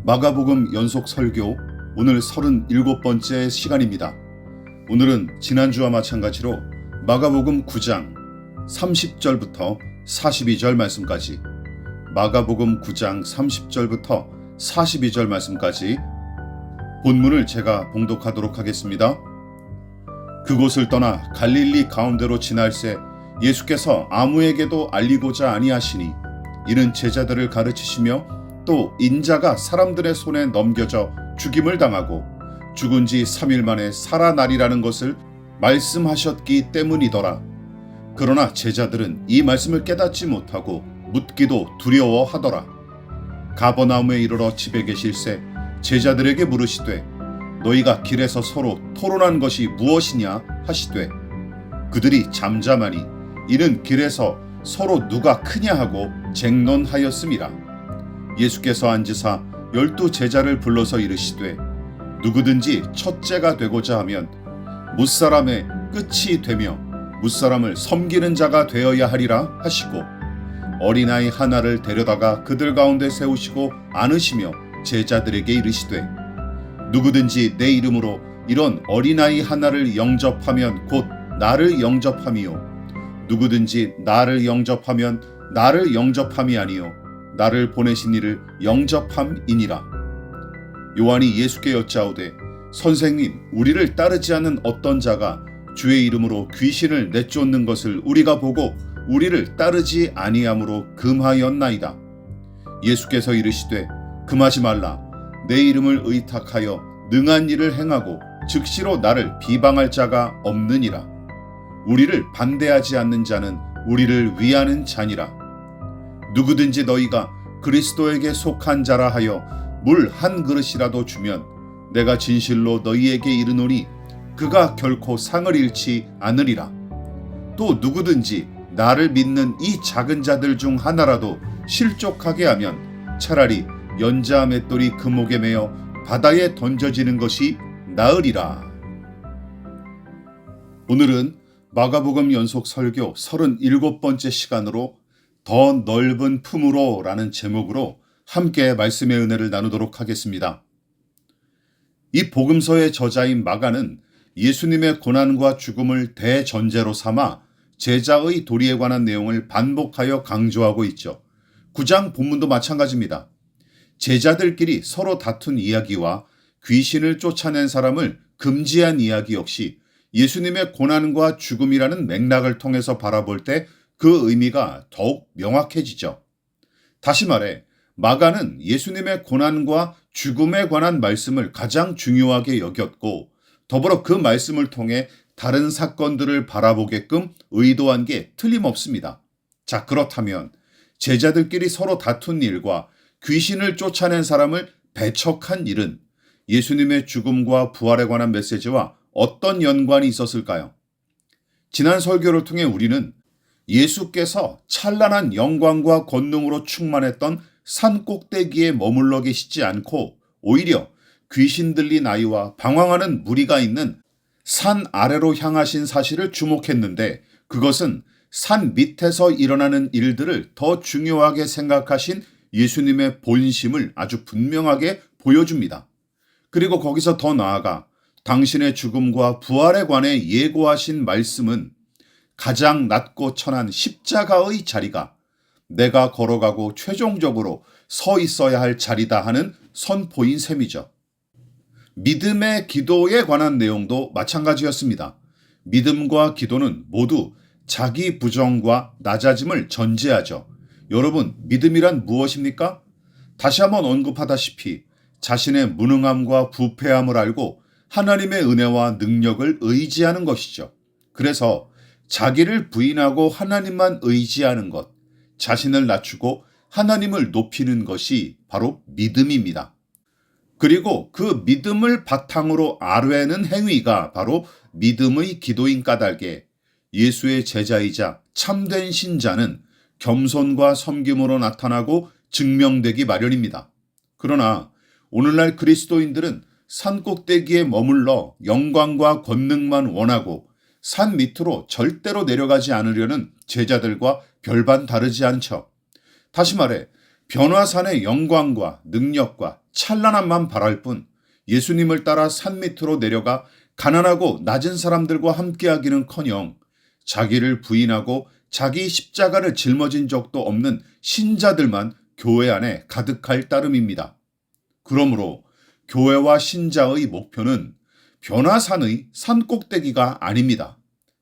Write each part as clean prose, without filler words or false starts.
마가복음 연속 설교 오늘 37번째 시간입니다. 오늘은 지난주와 마찬가지로 마가복음 9장 30절부터 42절 말씀까지, 마가복음 9장 30절부터 42절 말씀까지 본문을 제가 봉독하도록 하겠습니다. 그곳을 떠나 갈릴리 가운데로 지날새 예수께서 아무에게도 알리고자 아니하시니, 이는 제자들을 가르치시며 또 인자가 사람들의 손에 넘겨져 죽임을 당하고 죽은 지 3일 만에 살아나리라는 것을 말씀하셨기 때문이더라. 그러나 제자들은 이 말씀을 깨닫지 못하고 묻기도 두려워하더라. 가버나움에 이르러 집에 계실새 제자들에게 물으시되, 너희가 길에서 서로 토론한 것이 무엇이냐 하시되, 그들이 잠잠하니 이는 길에서 서로 누가 크냐 하고 쟁론하였음이라. 예수께서 앉으사 12 제자를 불러서 이르시되, 누구든지 첫째가 되고자 하면 무사람의 끝이 되며 무사람을 섬기는 자가 되어야 하리라 하시고, 어린아이 하나를 데려다가 그들 가운데 세우시고 안으시며 제자들에게 이르시되, 누구든지 내 이름으로 이런 어린아이 하나를 영접하면 곧 나를 영접함이요, 누구든지 나를 영접하면 나를 영접함이 아니요 나를 보내신 이를 영접함이니라. 요한이 예수께 여짜오되, 선생님, 우리를 따르지 않는 어떤 자가 주의 이름으로 귀신을 내쫓는 것을 우리가 보고 우리를 따르지 아니함으로 금하였나이다. 예수께서 이르시되, 금하지 말라. 내 이름을 의탁하여 능한 일을 행하고 즉시로 나를 비방할 자가 없느니라. 우리를 반대하지 않는 자는 우리를 위하는 자니라. 누구든지 너희가 그리스도에게 속한 자라 하여 물 한 그릇이라도 주면 내가 진실로 너희에게 이르노니 그가 결코 상을 잃지 않으리라. 또 누구든지 나를 믿는 이 작은 자들 중 하나라도 실족하게 하면 차라리 연자 맷돌이 그 목에 매어 바다에 던져지는 것이 나으리라. 오늘은 마가복음 연속 설교 37번째 시간으로 더 넓은 품으로 라는 제목으로 함께 말씀의 은혜를 나누도록 하겠습니다. 이 복음서의 저자인 마가는 예수님의 고난과 죽음을 대전제로 삼아 제자의 도리에 관한 내용을 반복하여 강조하고 있죠. 9장 본문도 마찬가지입니다. 제자들끼리 서로 다툰 이야기와 귀신을 쫓아낸 사람을 금지한 이야기 역시 예수님의 고난과 죽음이라는 맥락을 통해서 바라볼 때 그 의미가 더욱 명확해지죠. 다시 말해, 마가는 예수님의 고난과 죽음에 관한 말씀을 가장 중요하게 여겼고, 더불어 그 말씀을 통해 다른 사건들을 바라보게끔 의도한 게 틀림없습니다. 자, 그렇다면 제자들끼리 서로 다툰 일과 귀신을 쫓아낸 사람을 배척한 일은 예수님의 죽음과 부활에 관한 메시지와 어떤 연관이 있었을까요? 지난 설교를 통해 우리는 예수께서 찬란한 영광과 권능으로 충만했던 산 꼭대기에 머물러 계시지 않고 오히려 귀신 들린 아이와 방황하는 무리가 있는 산 아래로 향하신 사실을 주목했는데, 그것은 산 밑에서 일어나는 일들을 더 중요하게 생각하신 예수님의 본심을 아주 분명하게 보여줍니다. 그리고 거기서 더 나아가 당신의 죽음과 부활에 관해 예고하신 말씀은 가장 낮고 천한 십자가의 자리가 내가 걸어가고 최종적으로 서 있어야 할 자리다 하는 선포인 셈이죠. 믿음의 기도에 관한 내용도 마찬가지였습니다. 믿음과 기도는 모두 자기 부정과 낮아짐을 전제하죠. 여러분, 믿음이란 무엇입니까? 다시 한번 언급하다시피 자신의 무능함과 부패함을 알고 하나님의 은혜와 능력을 의지하는 것이죠. 그래서 자기를 부인하고 하나님만 의지하는 것, 자신을 낮추고 하나님을 높이는 것이 바로 믿음입니다. 그리고 그 믿음을 바탕으로 아뢰는 행위가 바로 믿음의 기도인 까닭에 예수의 제자이자 참된 신자는 겸손과 섬김으로 나타나고 증명되기 마련입니다. 그러나 오늘날 그리스도인들은 산 꼭대기에 머물러 영광과 권능만 원하고 산 밑으로 절대로 내려가지 않으려는 제자들과 별반 다르지 않죠. 다시 말해, 변화산의 영광과 능력과 찬란함만 바랄 뿐 예수님을 따라 산 밑으로 내려가 가난하고 낮은 사람들과 함께하기는커녕 자기를 부인하고 자기 십자가를 짊어진 적도 없는 신자들만 교회 안에 가득할 따름입니다. 그러므로 교회와 신자의 목표는 변화산의 산 꼭대기가 아닙니다.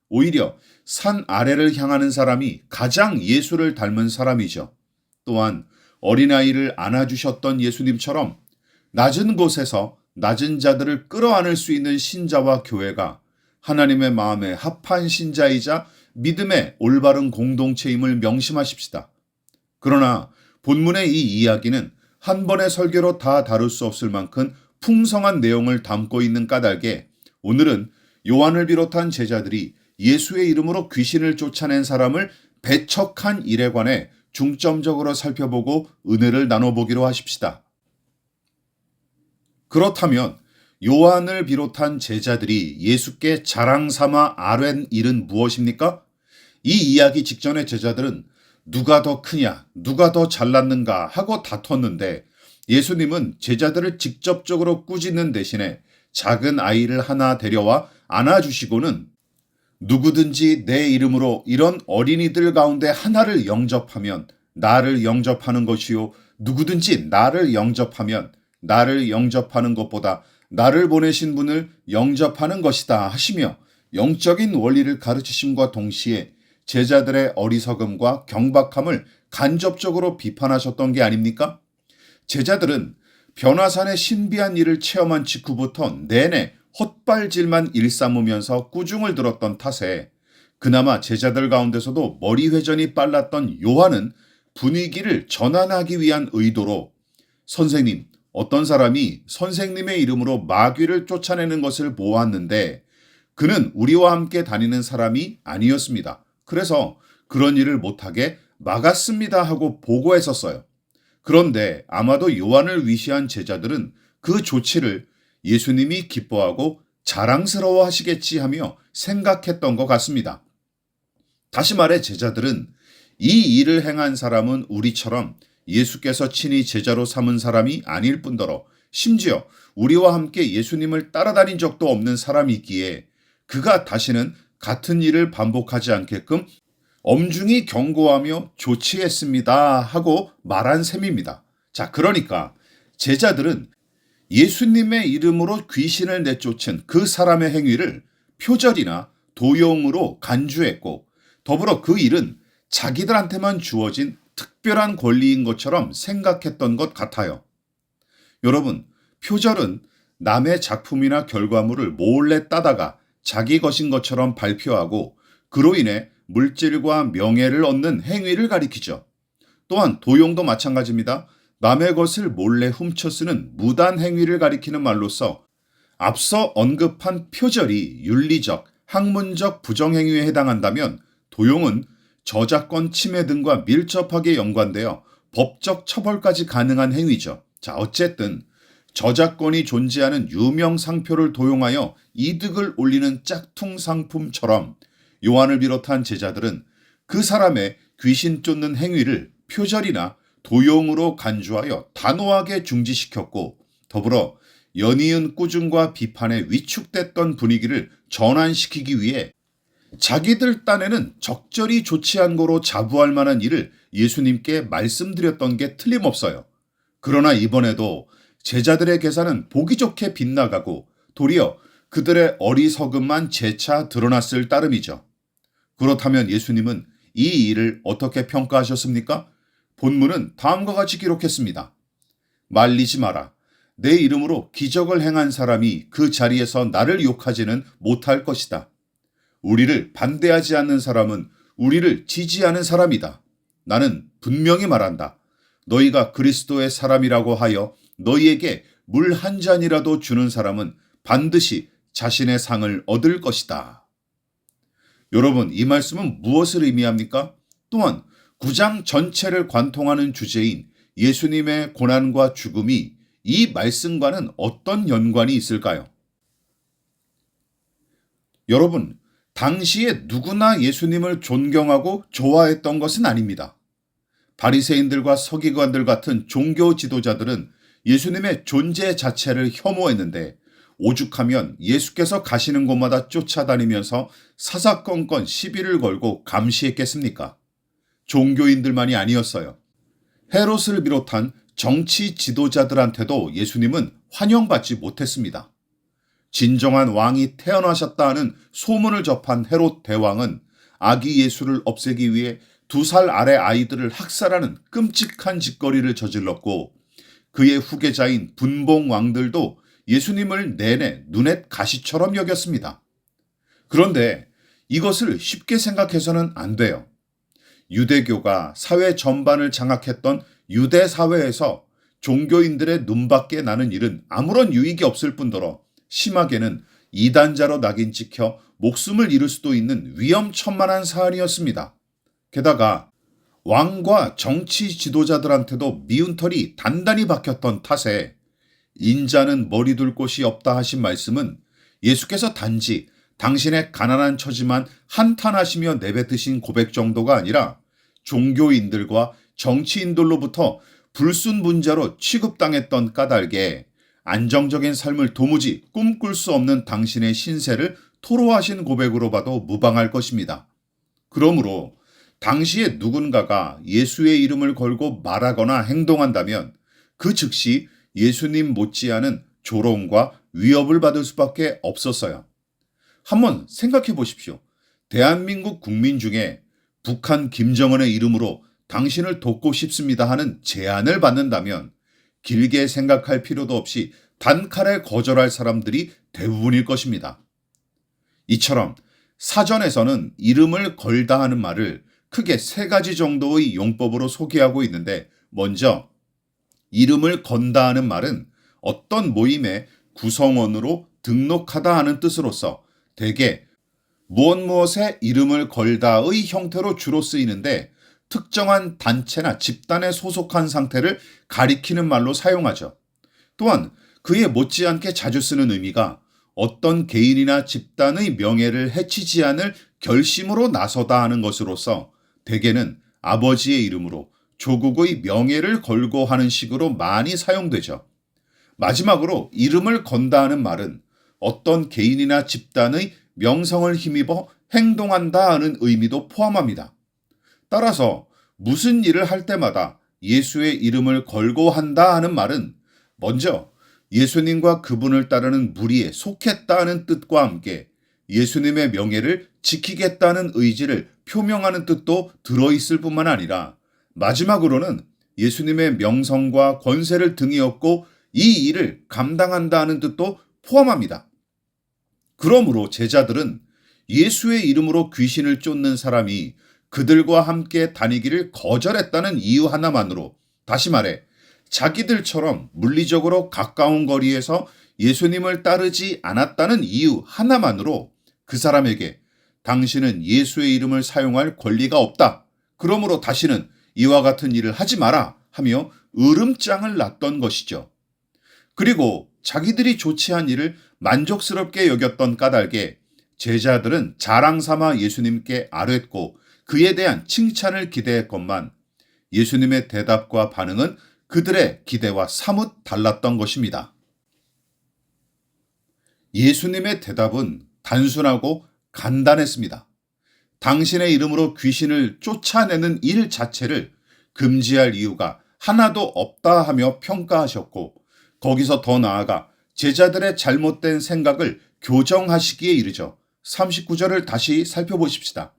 오히려 산 아래를 향하는 사람이 가장 예수를 닮은 사람이죠. 또한 어린아이를 안아주셨던 예수님처럼 낮은 곳에서 낮은 자들을 끌어안을 수 있는 신자와 교회가 하나님의 마음에 합한 신자이자 믿음의 올바른 공동체임을 명심하십시다. 그러나 본문의 이 이야기는 한 번의 설교로 다 다룰 수 없을 만큼 풍성한 내용을 담고 있는 까닭에 오늘은 요한을 비롯한 제자들이 예수의 이름으로 귀신을 쫓아낸 사람을 배척한 일에 관해 중점적으로 살펴보고 은혜를 나눠보기로 하십시다. 그렇다면 요한을 비롯한 제자들이 예수께 자랑 삼아 아뢰는 일은 무엇입니까? 이 이야기 직전의 제자들은 누가 더 크냐, 누가 더 잘났는가 하고 다퉜는데 예수님은 제자들을 직접적으로 꾸짖는 대신에 작은 아이를 하나 데려와 안아주시고는 누구든지 내 이름으로 이런 어린이들 가운데 하나를 영접하면 나를 영접하는 것이요, 누구든지 나를 영접하면 나를 영접하는 것보다 나를 보내신 분을 영접하는 것이다 하시며 영적인 원리를 가르치심과 동시에 제자들의 어리석음과 경박함을 간접적으로 비판하셨던 게 아닙니까? 제자들은 변화산의 신비한 일을 체험한 직후부터 내내 헛발질만 일삼으면서 꾸중을 들었던 탓에 그나마 제자들 가운데서도 머리 회전이 빨랐던 요한은 분위기를 전환하기 위한 의도로 선생님, 어떤 사람이 선생님의 이름으로 마귀를 쫓아내는 것을 보았는데 그는 우리와 함께 다니는 사람이 아니었습니다. 그래서 그런 일을 못하게 막았습니다 하고 보고했었어요. 그런데 아마도 요한을 위시한 제자들은 그 조치를 예수님이 기뻐하고 자랑스러워 하시겠지 하며 생각했던 것 같습니다. 다시 말해 제자들은 이 일을 행한 사람은 우리처럼 예수께서 친히 제자로 삼은 사람이 아닐 뿐더러 심지어 우리와 함께 예수님을 따라다닌 적도 없는 사람이기에 그가 다시는 같은 일을 반복하지 않게끔 엄중히 경고하며 조치했습니다 하고 말한 셈입니다. 자, 그러니까 제자들은 예수님의 이름으로 귀신을 내쫓은 그 사람의 행위를 표절이나 도용으로 간주했고 더불어 그 일은 자기들한테만 주어진 특별한 권리인 것처럼 생각했던 것 같아요. 여러분, 표절은 남의 작품이나 결과물을 몰래 따다가 자기 것인 것처럼 발표하고 그로 인해 물질과 명예를 얻는 행위를 가리키죠. 또한 도용도 마찬가지입니다. 남의 것을 몰래 훔쳐 쓰는 무단 행위를 가리키는 말로서 앞서 언급한 표절이 윤리적, 학문적 부정행위에 해당한다면 도용은 저작권 침해 등과 밀접하게 연관되어 법적 처벌까지 가능한 행위죠. 자, 어쨌든 저작권이 존재하는 유명 상표를 도용하여 이득을 올리는 짝퉁 상품처럼 요한을 비롯한 제자들은 그 사람의 귀신 쫓는 행위를 표절이나 도용으로 간주하여 단호하게 중지시켰고 더불어 연이은 꾸중과 비판에 위축됐던 분위기를 전환시키기 위해 자기들 딴에는 적절히 조치한 거로 자부할 만한 일을 예수님께 말씀드렸던 게 틀림없어요. 그러나 이번에도 제자들의 계산은 보기 좋게 빗나가고 도리어 그들의 어리석음만 재차 드러났을 따름이죠. 그렇다면 예수님은 이 일을 어떻게 평가하셨습니까? 본문은 다음과 같이 기록했습니다. 말리지 마라. 내 이름으로 기적을 행한 사람이 그 자리에서 나를 욕하지는 못할 것이다. 우리를 반대하지 않는 사람은 우리를 지지하는 사람이다. 나는 분명히 말한다. 너희가 그리스도의 사람이라고 하여 너희에게 물 한 잔이라도 주는 사람은 반드시 자신의 상을 얻을 것이다. 여러분, 이 말씀은 무엇을 의미합니까? 또한 9장 전체를 관통하는 주제인 예수님의 고난과 죽음이 이 말씀과는 어떤 연관이 있을까요? 여러분, 당시에 누구나 예수님을 존경하고 좋아했던 것은 아닙니다. 바리새인들과 서기관들 같은 종교 지도자들은 예수님의 존재 자체를 혐오했는데 오죽하면 예수께서 가시는 곳마다 쫓아다니면서 사사건건 시비를 걸고 감시했겠습니까? 종교인들만이 아니었어요. 헤롯을 비롯한 정치 지도자들한테도 예수님은 환영받지 못했습니다. 진정한 왕이 태어나셨다 하는 소문을 접한 헤롯 대왕은 아기 예수를 없애기 위해 2살 아래 아이들을 학살하는 끔찍한 짓거리를 저질렀고 그의 후계자인 분봉 왕들도 예수님을 내내 눈엣 가시처럼 여겼습니다. 그런데 이것을 쉽게 생각해서는 안 돼요. 유대교가 사회 전반을 장악했던 유대 사회에서 종교인들의 눈밖에 나는 일은 아무런 유익이 없을 뿐더러 심하게는 이단자로 낙인 찍혀 목숨을 잃을 수도 있는 위험천만한 사안이었습니다. 게다가 왕과 정치 지도자들한테도 미운털이 단단히 박혔던 탓에 인자는 머리 둘 곳이 없다 하신 말씀은 예수께서 단지 당신의 가난한 처지만 한탄하시며 내뱉으신 고백 정도가 아니라 종교인들과 정치인들로부터 불순분자로 취급당했던 까닭에 안정적인 삶을 도무지 꿈꿀 수 없는 당신의 신세를 토로하신 고백으로 봐도 무방할 것입니다. 그러므로 당시에 누군가가 예수의 이름을 걸고 말하거나 행동한다면 그 즉시 예수님 못지않은 조롱과 위협을 받을 수밖에 없었어요. 한번 생각해 보십시오. 대한민국 국민 중에 북한 김정은의 이름으로 당신을 돕고 싶습니다 하는 제안을 받는다면 길게 생각할 필요도 없이 단칼에 거절할 사람들이 대부분일 것입니다. 이처럼 사전에서는 이름을 걸다 하는 말을 크게 3가지 정도의 용법으로 소개하고 있는데 먼저 이름을 건다 하는 말은 어떤 모임의 구성원으로 등록하다 하는 뜻으로서 대개 무엇에 이름을 걸다의 형태로 주로 쓰이는데 특정한 단체나 집단에 소속한 상태를 가리키는 말로 사용하죠. 또한 그에 못지않게 자주 쓰는 의미가 어떤 개인이나 집단의 명예를 해치지 않을 결심으로 나서다 하는 것으로서 대개는 아버지의 이름으로 조국의 명예를 걸고 하는 식으로 많이 사용되죠. 마지막으로 이름을 건다 하는 말은 어떤 개인이나 집단의 명성을 힘입어 행동한다 하는 의미도 포함합니다. 따라서 무슨 일을 할 때마다 예수의 이름을 걸고 한다 하는 말은 먼저 예수님과 그분을 따르는 무리에 속했다는 뜻과 함께 예수님의 명예를 지키겠다는 의지를 표명하는 뜻도 들어있을 뿐만 아니라 마지막으로는 예수님의 명성과 권세를 등에 업고 이 일을 감당한다는 뜻도 포함합니다. 그러므로 제자들은 예수의 이름으로 귀신을 쫓는 사람이 그들과 함께 다니기를 거절했다는 이유 하나만으로, 다시 말해 자기들처럼 물리적으로 가까운 거리에서 예수님을 따르지 않았다는 이유 하나만으로 그 사람에게 당신은 예수의 이름을 사용할 권리가 없다. 그러므로 다시는 이와 같은 일을 하지 마라 하며 으름장을 놨던 것이죠. 그리고 자기들이 조치한 일을 만족스럽게 여겼던 까닭에 제자들은 자랑 삼아 예수님께 아뢰고 그에 대한 칭찬을 기대했건만 예수님의 대답과 반응은 그들의 기대와 사뭇 달랐던 것입니다. 예수님의 대답은 단순하고 간단했습니다. 당신의 이름으로 귀신을 쫓아내는 일 자체를 금지할 이유가 하나도 없다 하며 평가하셨고 거기서 더 나아가 제자들의 잘못된 생각을 교정하시기에 이르죠. 39절을 다시 살펴보십시다.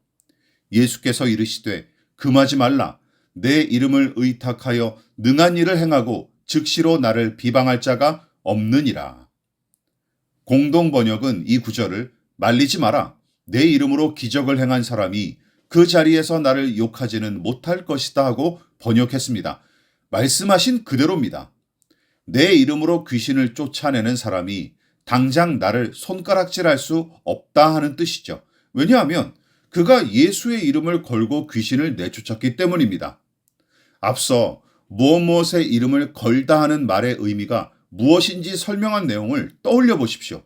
예수께서 이르시되 금하지 말라. 내 이름을 의탁하여 능한 일을 행하고 즉시로 나를 비방할 자가 없느니라. 공동 번역은 이 구절을 말리지 마라. 내 이름으로 기적을 행한 사람이 그 자리에서 나를 욕하지는 못할 것이다 하고 번역했습니다. 말씀하신 그대로입니다. 내 이름으로 귀신을 쫓아내는 사람이 당장 나를 손가락질할 수 없다 하는 뜻이죠. 왜냐하면 그가 예수의 이름을 걸고 귀신을 내쫓았기 때문입니다. 앞서 무엇의 이름을 걸다 하는 말의 의미가 무엇인지 설명한 내용을 떠올려 보십시오.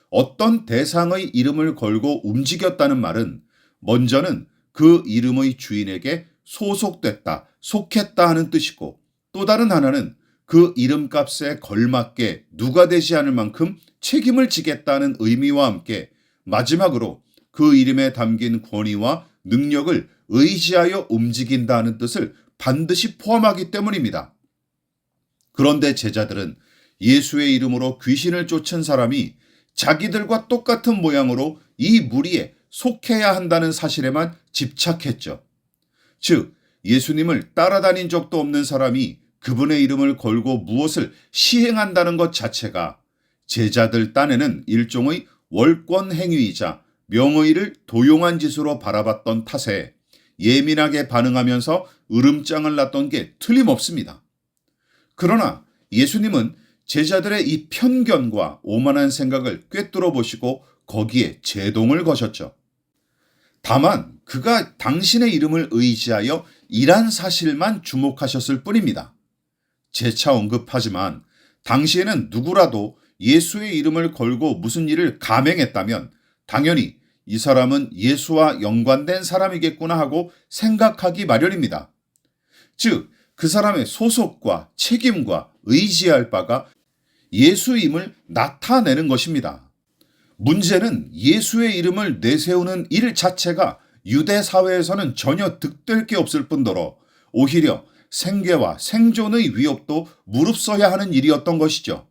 어떤 대상의 이름을 걸고 움직였다는 말은 먼저는 그 이름의 주인에게 소속됐다, 속했다 하는 뜻이고, 또 다른 하나는 그 이름값에 걸맞게 누가 되지 않을 만큼 책임을 지겠다는 의미와 함께 마지막으로 그 이름에 담긴 권위와 능력을 의지하여 움직인다는 뜻을 반드시 포함하기 때문입니다. 그런데 제자들은 예수의 이름으로 귀신을 쫓은 사람이 자기들과 똑같은 모양으로 이 무리에 속해야 한다는 사실에만 집착했죠. 즉, 예수님을 따라다닌 적도 없는 사람이 그분의 이름을 걸고 무엇을 시행한다는 것 자체가 제자들 딴에는 일종의 월권 행위이자 명의를 도용한 짓으로 바라봤던 탓에 예민하게 반응하면서 으름장을 놨던 게 틀림없습니다. 그러나 예수님은 제자들의 이 편견과 오만한 생각을 꿰뚫어 보시고 거기에 제동을 거셨죠. 다만 그가 당신의 이름을 의지하여 일한 사실만 주목하셨을 뿐입니다. 재차 언급하지만 당시에는 누구라도 예수의 이름을 걸고 무슨 일을 감행했다면 당연히 이 사람은 예수와 연관된 사람이겠구나 하고 생각하기 마련입니다. 즉, 그 사람의 소속과 책임과 의지할 바가 예수임을 나타내는 것입니다. 문제는 예수의 이름을 내세우는 일 자체가 유대 사회에서는 전혀 득될 게 없을 뿐더러 오히려 생계와 생존의 위협도 무릅써야 하는 일이었던 것이죠.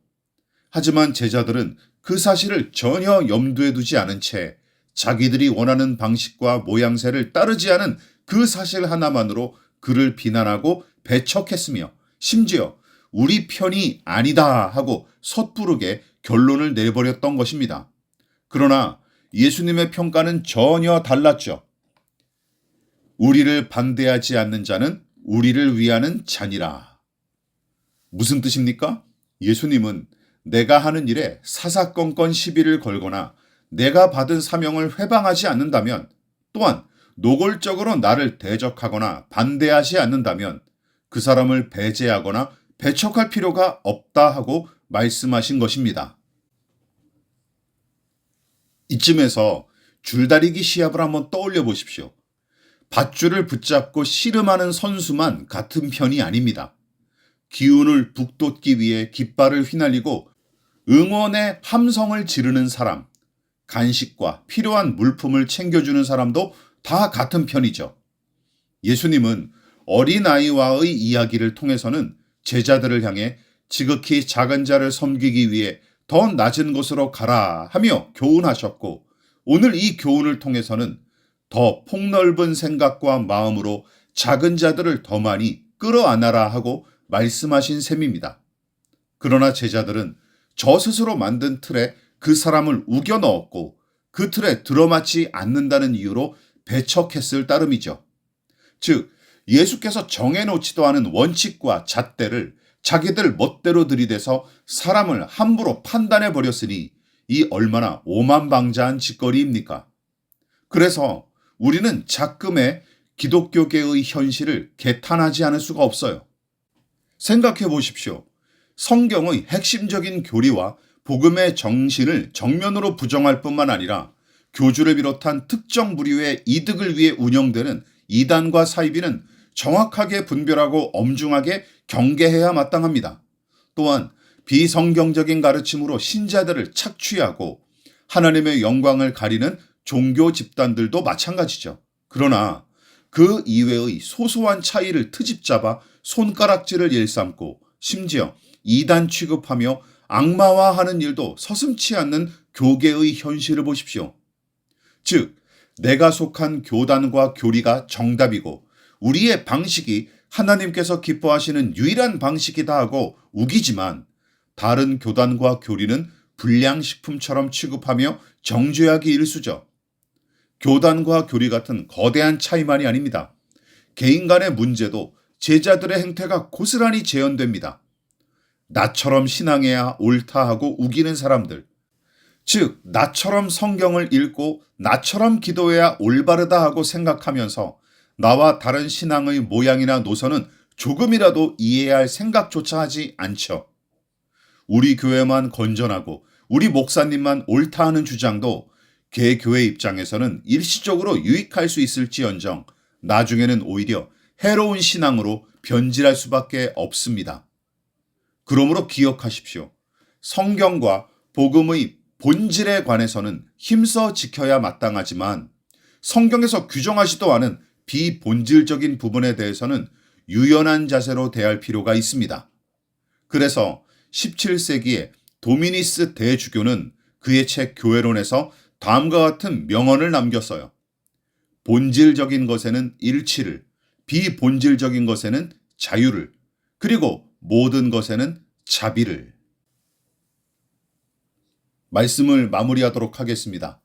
하지만 제자들은 그 사실을 전혀 염두에 두지 않은 채 자기들이 원하는 방식과 모양새를 따르지 않은 그 사실 하나만으로 그를 비난하고 배척했으며 심지어 우리 편이 아니다 하고 섣부르게 결론을 내버렸던 것입니다. 그러나 예수님의 평가는 전혀 달랐죠. 우리를 반대하지 않는 자는 우리를 위하는 자니라. 무슨 뜻입니까? 예수님은 내가 하는 일에 사사건건 시비를 걸거나 내가 받은 사명을 회방하지 않는다면, 또한 노골적으로 나를 대적하거나 반대하지 않는다면 그 사람을 배제하거나 배척할 필요가 없다 하고 말씀하신 것입니다. 이쯤에서 줄다리기 시합을 한번 떠올려 보십시오. 밧줄을 붙잡고 씨름하는 선수만 같은 편이 아닙니다. 기운을 북돋기 위해 깃발을 휘날리고 응원의 함성을 지르는 사람, 간식과 필요한 물품을 챙겨주는 사람도 다 같은 편이죠. 예수님은 어린아이와의 이야기를 통해서는 제자들을 향해 지극히 작은 자를 섬기기 위해 더 낮은 곳으로 가라 하며 교훈하셨고, 오늘 이 교훈을 통해서는 더 폭넓은 생각과 마음으로 작은 자들을 더 많이 끌어안아라 하고 말씀하신 셈입니다. 그러나 제자들은 저 스스로 만든 틀에 그 사람을 우겨 넣었고 그 틀에 들어맞지 않는다는 이유로 배척했을 따름이죠. 즉, 예수께서 정해놓지도 않은 원칙과 잣대를 자기들 멋대로 들이대서 사람을 함부로 판단해 버렸으니 이 얼마나 오만방자한 짓거리입니까? 그래서 우리는 작금의 기독교계의 현실을 개탄하지 않을 수가 없어요. 생각해 보십시오. 성경의 핵심적인 교리와 복음의 정신을 정면으로 부정할 뿐만 아니라 교주를 비롯한 특정 부류의 이득을 위해 운영되는 이단과 사이비는 정확하게 분별하고 엄중하게 경계해야 마땅합니다. 또한 비성경적인 가르침으로 신자들을 착취하고 하나님의 영광을 가리는 종교 집단들도 마찬가지죠. 그러나 그 이외의 소소한 차이를 트집잡아 손가락질을 일삼고 심지어 이단 취급하며 악마화하는 일도 서슴치 않는 교계의 현실을 보십시오. 즉, 내가 속한 교단과 교리가 정답이고 우리의 방식이 하나님께서 기뻐하시는 유일한 방식이다 하고 우기지만 다른 교단과 교리는 불량식품처럼 취급하며 정죄하기 일쑤죠. 교단과 교리 같은 거대한 차이만이 아닙니다. 개인 간의 문제도 제자들의 행태가 고스란히 재현됩니다. 나처럼 신앙해야 옳다 하고 우기는 사람들, 즉 나처럼 성경을 읽고 나처럼 기도해야 올바르다 하고 생각하면서 나와 다른 신앙의 모양이나 노선은 조금이라도 이해할 생각조차 하지 않죠. 우리 교회만 건전하고 우리 목사님만 옳다 하는 주장도 개교회 입장에서는 일시적으로 유익할 수 있을지언정 나중에는 오히려 해로운 신앙으로 변질할 수밖에 없습니다. 그러므로 기억하십시오. 성경과 복음의 본질에 관해서는 힘써 지켜야 마땅하지만 성경에서 규정하지도 않은 비본질적인 부분에 대해서는 유연한 자세로 대할 필요가 있습니다. 그래서 17세기에 도미니스 대주교는 그의 책 교회론에서 다음과 같은 명언을 남겼어요. 본질적인 것에는 일치를, 비본질적인 것에는 자유를, 그리고 모든 것에는 자비를. 말씀을 마무리하도록 하겠습니다.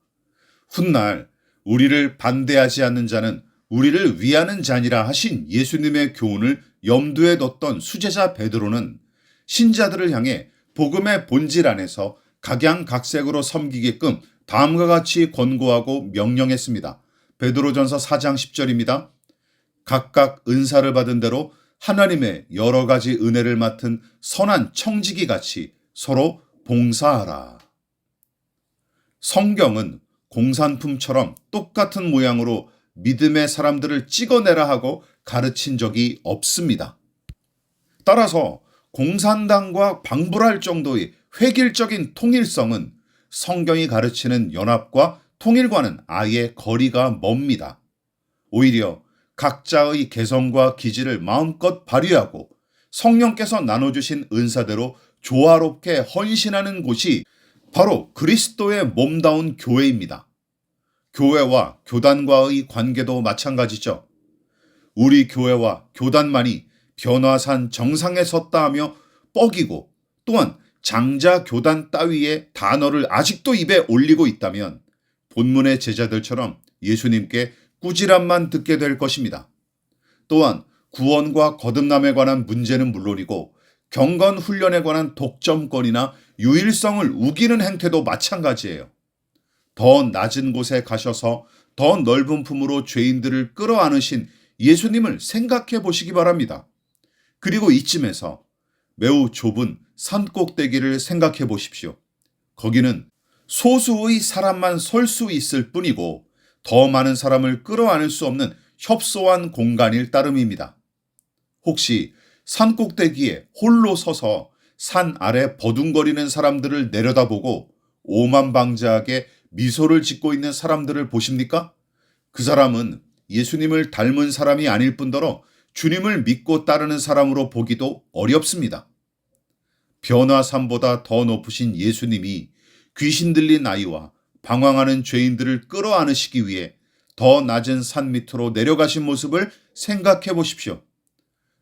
훗날 우리를 반대하지 않는 자는 우리를 위하는 자니라 하신 예수님의 교훈을 염두에 뒀던 수제자 베드로는 신자들을 향해 복음의 본질 안에서 각양각색으로 섬기게끔 다음과 같이 권고하고 명령했습니다. 베드로전서 4장 10절입니다. 각각 은사를 받은 대로 하나님의 여러 가지 은혜를 맡은 선한 청지기 같이 서로 봉사하라. 성경은 공산품처럼 똑같은 모양으로 믿음의 사람들을 찍어내라 하고 가르친 적이 없습니다. 따라서 공산당과 방불할 정도의 획일적인 통일성은 성경이 가르치는 연합과 통일과는 아예 거리가 멉니다. 오히려 각자의 개성과 기질을 마음껏 발휘하고 성령께서 나눠주신 은사대로 조화롭게 헌신하는 곳이 바로 그리스도의 몸다운 교회입니다. 교회와 교단과의 관계도 마찬가지죠. 우리 교회와 교단만이 변화산 정상에 섰다 하며 뻐기고 또한 장자 교단 따위의 단어를 아직도 입에 올리고 있다면 본문의 제자들처럼 예수님께 꾸지람만 듣게 될 것입니다. 또한 구원과 거듭남에 관한 문제는 물론이고 경건 훈련에 관한 독점권이나 유일성을 우기는 행태도 마찬가지예요. 더 낮은 곳에 가셔서 더 넓은 품으로 죄인들을 끌어안으신 예수님을 생각해 보시기 바랍니다. 그리고 이쯤에서 매우 좁은 산꼭대기를 생각해 보십시오. 거기는 소수의 사람만 설 수 있을 뿐이고 더 많은 사람을 끌어안을 수 없는 협소한 공간일 따름입니다. 혹시 산꼭대기에 홀로 서서 산 아래 버둥거리는 사람들을 내려다보고 오만방자하게 미소를 짓고 있는 사람들을 보십니까? 그 사람은 예수님을 닮은 사람이 아닐 뿐더러 주님을 믿고 따르는 사람으로 보기도 어렵습니다. 변화산보다 더 높으신 예수님이 귀신 들린 아이와 방황하는 죄인들을 끌어안으시기 위해 더 낮은 산 밑으로 내려가신 모습을 생각해 보십시오.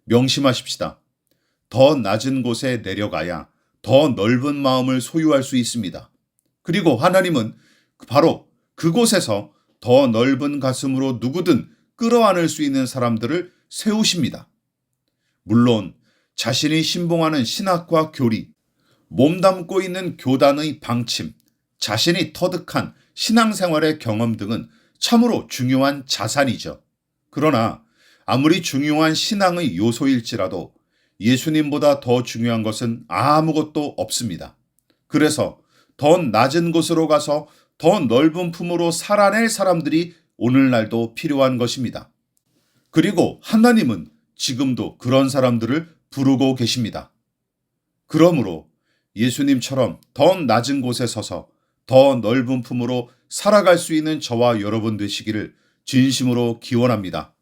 명심하십시다. 더 낮은 곳에 내려가야 더 넓은 마음을 소유할 수 있습니다. 그리고 하나님은 바로 그곳에서 더 넓은 가슴으로 누구든 끌어안을 수 있는 사람들을 세우십니다. 물론 자신이 신봉하는 신학과 교리, 몸담고 있는 교단의 방침, 자신이 터득한 신앙생활의 경험 등은 참으로 중요한 자산이죠. 그러나 아무리 중요한 신앙의 요소일지라도 예수님보다 더 중요한 것은 아무것도 없습니다. 그래서 더 낮은 곳으로 가서 더 넓은 품으로 살아낼 사람들이 오늘날도 필요한 것입니다. 그리고 하나님은 지금도 그런 사람들을 부르고 계십니다. 그러므로 예수님처럼 더 낮은 곳에 서서 더 넓은 품으로 살아갈 수 있는 저와 여러분 되시기를 진심으로 기원합니다.